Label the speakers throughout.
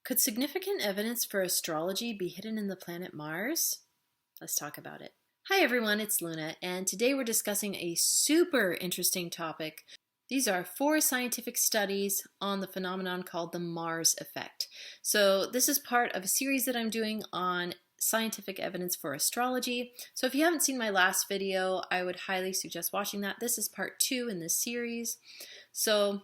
Speaker 1: Could significant evidence for astrology be hidden in the planet Mars? Let's talk about it. Hi everyone, it's Luna, and today we're discussing a super interesting topic. These are 4 scientific studies on the phenomenon called the Mars effect. So this is part of a series that I'm doing on scientific evidence for astrology. So if you haven't seen my last video, I would highly suggest watching that. This is part 2 in this series. So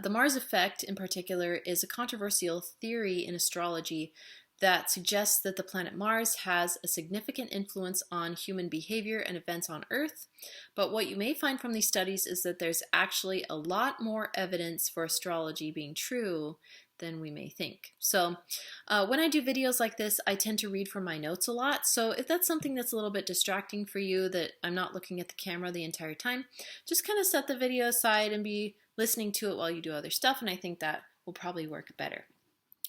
Speaker 1: the Mars effect, in particular, is a controversial theory in astrology that suggests that the planet Mars has a significant influence on human behavior and events on Earth. But what you may find from these studies is that there's actually a lot more evidence for astrology being true than we may think. So when I do videos like this, I tend to read from my notes a lot. So if that's something that's a little bit distracting for you, that I'm not looking at the camera the entire time, just kind of set the video aside and be listening to it while you do other stuff, and I think that will probably work better.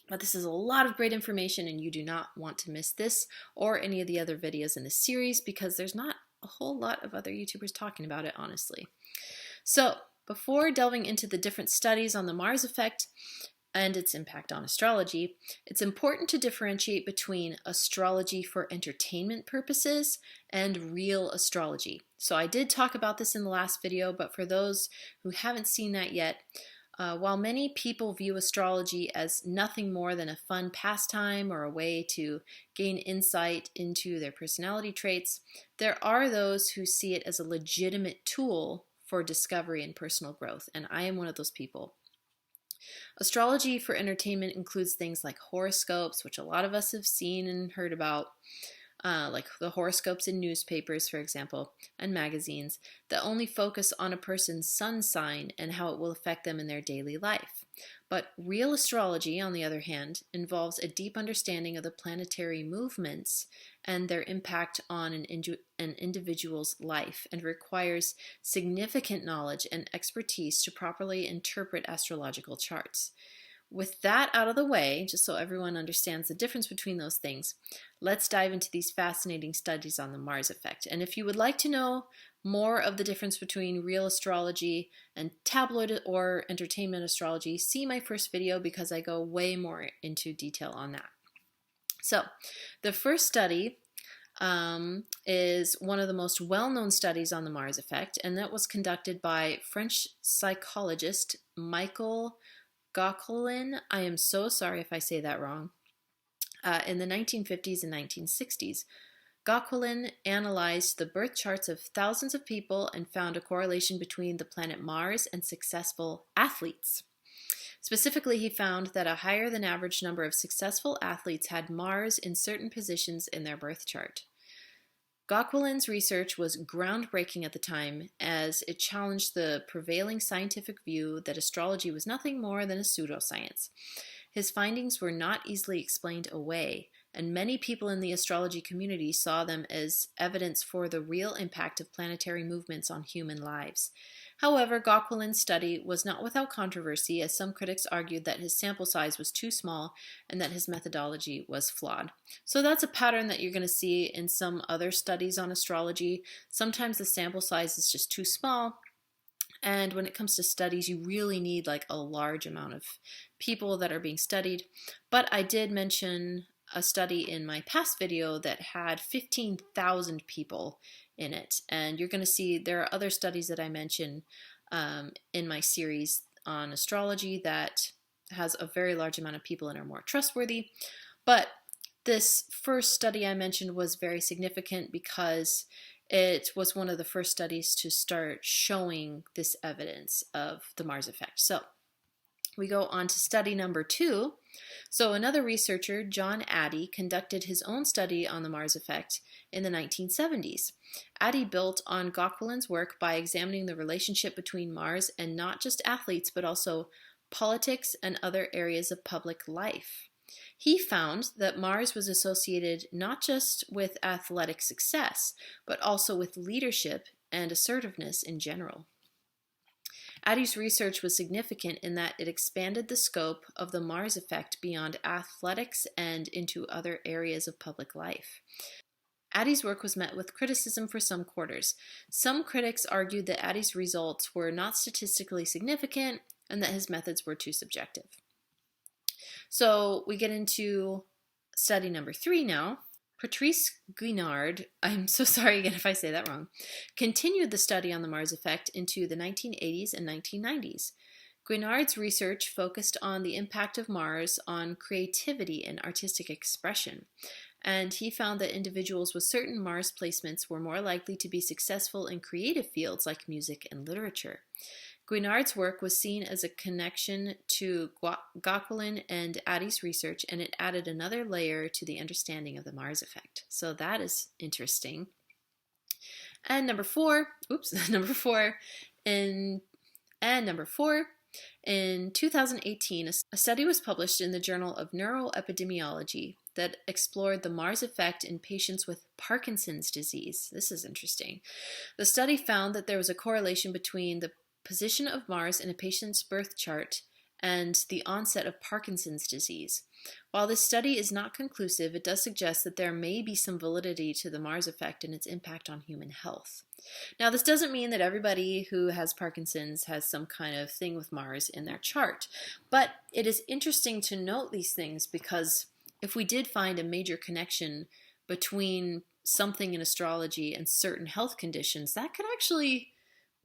Speaker 1: But this is a lot of great information, and you do not want to miss this or any of the other videos in this series because there's not a whole lot of other YouTubers talking about it, honestly. So before delving into the different studies on the Mars effect and its impact on astrology, it's important to differentiate between astrology for entertainment purposes and real astrology. So I did talk about this in the last video, but for those who haven't seen that yet, while many people view astrology as nothing more than a fun pastime or a way to gain insight into their personality traits, there are those who see it as a legitimate tool for discovery and personal growth, and I am one of those people. Astrology for entertainment includes things like horoscopes, which a lot of us have seen and heard about, like the horoscopes in newspapers, for example, and magazines that only focus on a person's sun sign and how it will affect them in their daily life. But real astrology, on the other hand, involves a deep understanding of the planetary movements and their impact on an individual's life, and requires significant knowledge and expertise to properly interpret astrological charts. With that out of the way, just so everyone understands the difference between those things, let's dive into these fascinating studies on the Mars effect. And if you would like to know more of the difference between real astrology and tabloid or entertainment astrology, see my first video because I go way more into detail on that. So the first study is one of the most well-known studies on the Mars effect, and that was conducted by French psychologist Michael Gauquelin, I am so sorry if I say that wrong, in the 1950s and 1960s. Gauquelin analyzed the birth charts of thousands of people and found a correlation between the planet Mars and successful athletes. Specifically, he found that a higher than average number of successful athletes had Mars in certain positions in their birth chart. Gauquelin's research was groundbreaking at the time, as it challenged the prevailing scientific view that astrology was nothing more than a pseudoscience. His findings were not easily explained away, and many people in the astrology community saw them as evidence for the real impact of planetary movements on human lives. However, Gauquelin's study was not without controversy, as some critics argued that his sample size was too small and that his methodology was flawed. So that's a pattern that you're going to see in some other studies on astrology. Sometimes the sample size is just too small, and when it comes to studies, you really need like a large amount of people that are being studied. But I did mention a study in my past video that had 15,000 people in it, and you're going to see there are other studies that I mention in my series on astrology that has a very large amount of people and are more trustworthy. But this first study I mentioned was very significant because it was one of the first studies to start showing this evidence of the Mars effect. So we go on to study number 2. So another researcher, John Addy, conducted his own study on the Mars effect in the 1970s. Addy built on Gauquelin's work by examining the relationship between Mars and not just athletes, but also politics and other areas of public life. He found that Mars was associated not just with athletic success, but also with leadership and assertiveness in general. Addy's research was significant in that it expanded the scope of the Mars effect beyond athletics and into other areas of public life. Addy's work was met with criticism for some quarters. Some critics argued that Addy's results were not statistically significant and that his methods were too subjective. So we get into study number 3 now. Patrice Guinard, I'm so sorry again if I say that wrong, continued the study on the Mars effect into the 1980s and 1990s. Guinard's research focused on the impact of Mars on creativity and artistic expression, and he found that individuals with certain Mars placements were more likely to be successful in creative fields like music and literature. Guinard's work was seen as a connection to Gauquelin and Addy's research, and it added another layer to the understanding of the Mars effect. So that is interesting. And number four, in 2018, a study was published in the Journal of Neuroepidemiology that explored the Mars effect in patients with Parkinson's disease. This is interesting. The study found that there was a correlation between the position of Mars in a patient's birth chart and the onset of Parkinson's disease. While this study is not conclusive, it does suggest that there may be some validity to the Mars effect and its impact on human health. Now, this doesn't mean that everybody who has Parkinson's has some kind of thing with Mars in their chart, but it is interesting to note these things because if we did find a major connection between something in astrology and certain health conditions, that could actually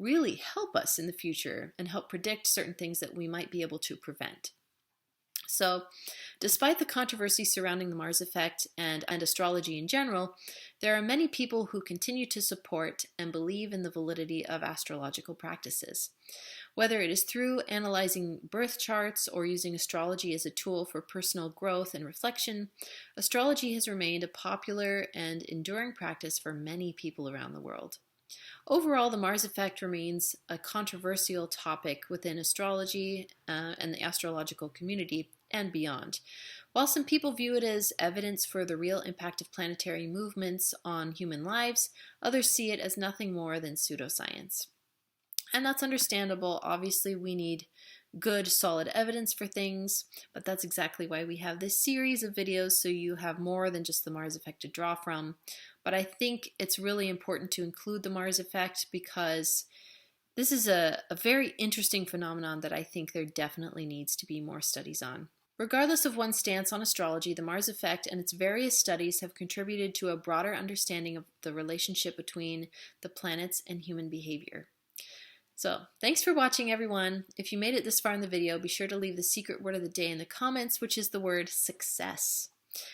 Speaker 1: really help us in the future and help predict certain things that we might be able to prevent. So, despite the controversy surrounding the Mars effect and astrology in general, there are many people who continue to support and believe in the validity of astrological practices. Whether it is through analyzing birth charts or using astrology as a tool for personal growth and reflection, astrology has remained a popular and enduring practice for many people around the world. Overall, the Mars effect remains a controversial topic within astrology and the astrological community and beyond. While some people view it as evidence for the real impact of planetary movements on human lives, others see it as nothing more than pseudoscience. And that's understandable. Obviously, we need good, solid evidence for things, but that's exactly why we have this series of videos, so you have more than just the Mars effect to draw from. But I think it's really important to include the Mars effect because this is a very interesting phenomenon that I think there definitely needs to be more studies on. Regardless of one's stance on astrology, the Mars effect and its various studies have contributed to a broader understanding of the relationship between the planets and human behavior. So, thanks for watching, everyone. If you made it this far in the video, be sure to leave the secret word of the day in the comments, which is the word success.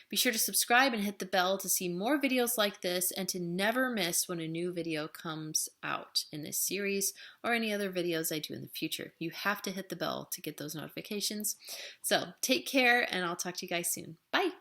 Speaker 1: Be sure to subscribe and hit the bell to see more videos like this and to never miss when a new video comes out in this series or any other videos I do in the future. You have to hit the bell to get those notifications. So, take care, and I'll talk to you guys soon. Bye!